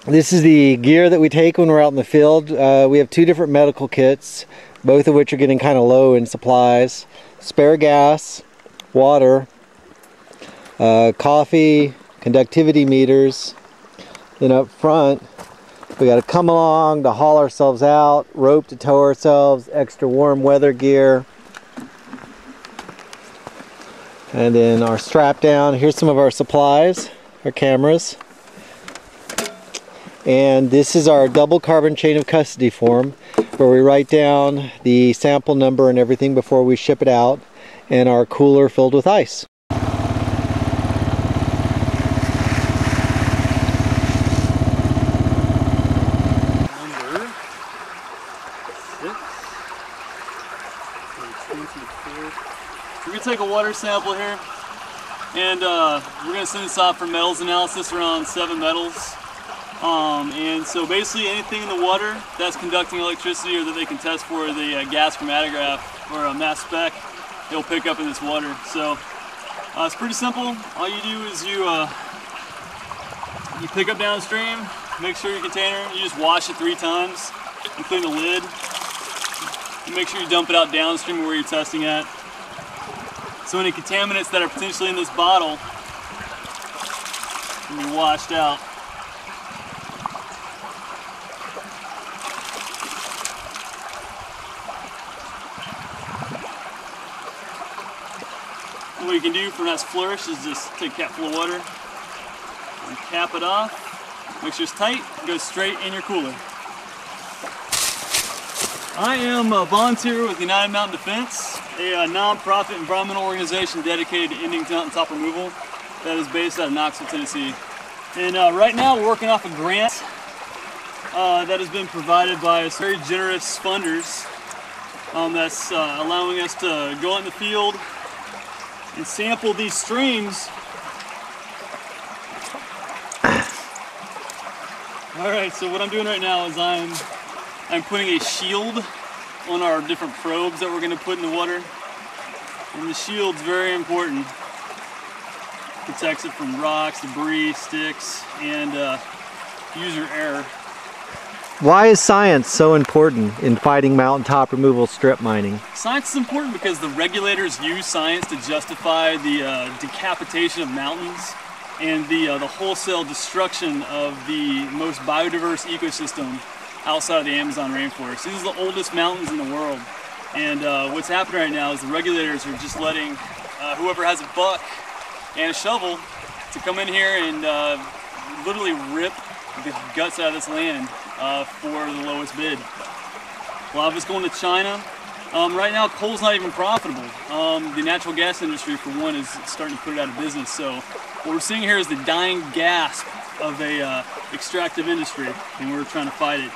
This is the gear that we take when we're out in the field. We have two different medical kits, both of which are getting kind of low in supplies. Spare gas, water, coffee, conductivity meters. Then up front, we got to come along to haul ourselves out, rope to tow ourselves, extra warm weather gear. And then our strap down. Here's some of our supplies, our cameras. And this is our double carbon chain of custody form, where we write down the sample number and everything before we ship it out, and our cooler filled with ice. Number 6. 24. We're going to take a water sample here, and we're going to send this out for metals analysis, around 7 metals. And so basically anything in the water that's conducting electricity or that they can test for the gas chromatograph or a mass spec, it'll pick up in this water. So it's pretty simple. All you do is you pick up downstream, make sure your container, you just wash it 3 times, including the lid. And make sure you dump it out downstream where you're testing at. So any contaminants that are potentially in this bottle can be washed out. What you can do for a nice flourish is just take a cap full of water and cap it off. Make sure it's tight, it goes straight in your cooler. I am a volunteer with United Mountain Defense, a non-profit environmental organization dedicated to ending mountaintop removal that is based out of Knoxville, Tennessee. And right now we're working off a grant that has been provided by very generous funders that's allowing us to go out in the field and sample these streams. Alright, so what I'm doing right now is I'm putting a shield on our different probes that we're going to put in the water. And the shield's very important. Protects it from rocks, debris, sticks, and user error. Why is science so important in fighting mountaintop removal strip mining? Science is important because the regulators use science to justify the decapitation of mountains and the wholesale destruction of the most biodiverse ecosystem outside of the Amazon rainforest. These are the oldest mountains in the world. And what's happening right now is the regulators are just letting whoever has a buck and a shovel to come in here and literally rip the guts out of this land for the lowest bid. A lot of it's going to China. Right now, coal's not even profitable. The natural gas industry, for one, is starting to put it out of business. So what we're seeing here is the dying gasp of a extractive industry, and we're trying to fight it.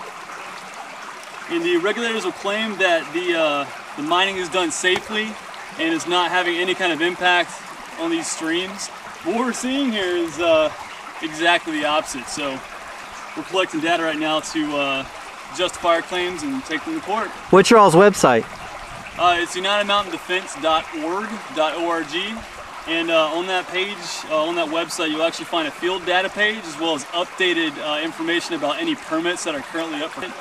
And the regulators will claim that the mining is done safely and is not having any kind of impact on these streams. What we're seeing here is exactly the opposite. So we're collecting data right now to justify our claims and take them to court. What's your all's website? It's unitedmountaindefense.org. And on that page, on that website, you'll actually find a field data page as well as updated information about any permits that are currently up for it.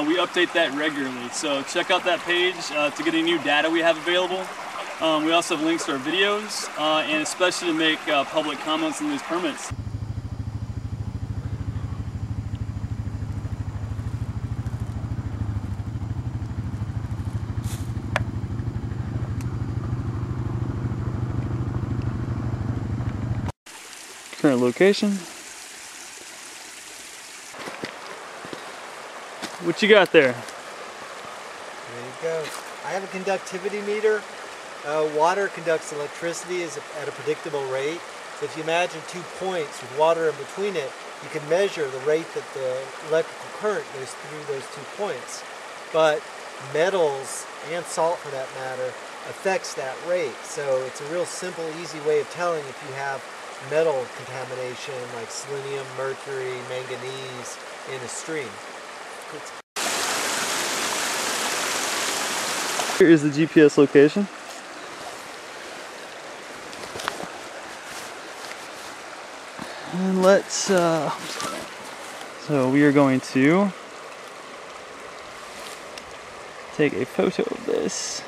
We update that regularly, so check out that page to get any new data we have available. We also have links to our videos and especially to make public comments on these permits. Current location. What you got there? There you go. I have a conductivity meter. Water conducts electricity at a predictable rate. So if you imagine 2 points with water in between it, you can measure the rate that the electrical current goes through those 2 points. But metals, and salt for that matter, affects that rate. So it's a real simple, easy way of telling if you have metal contamination like selenium, mercury, manganese in a stream. Here is the GPS location. And let's So we are going to take a photo of this.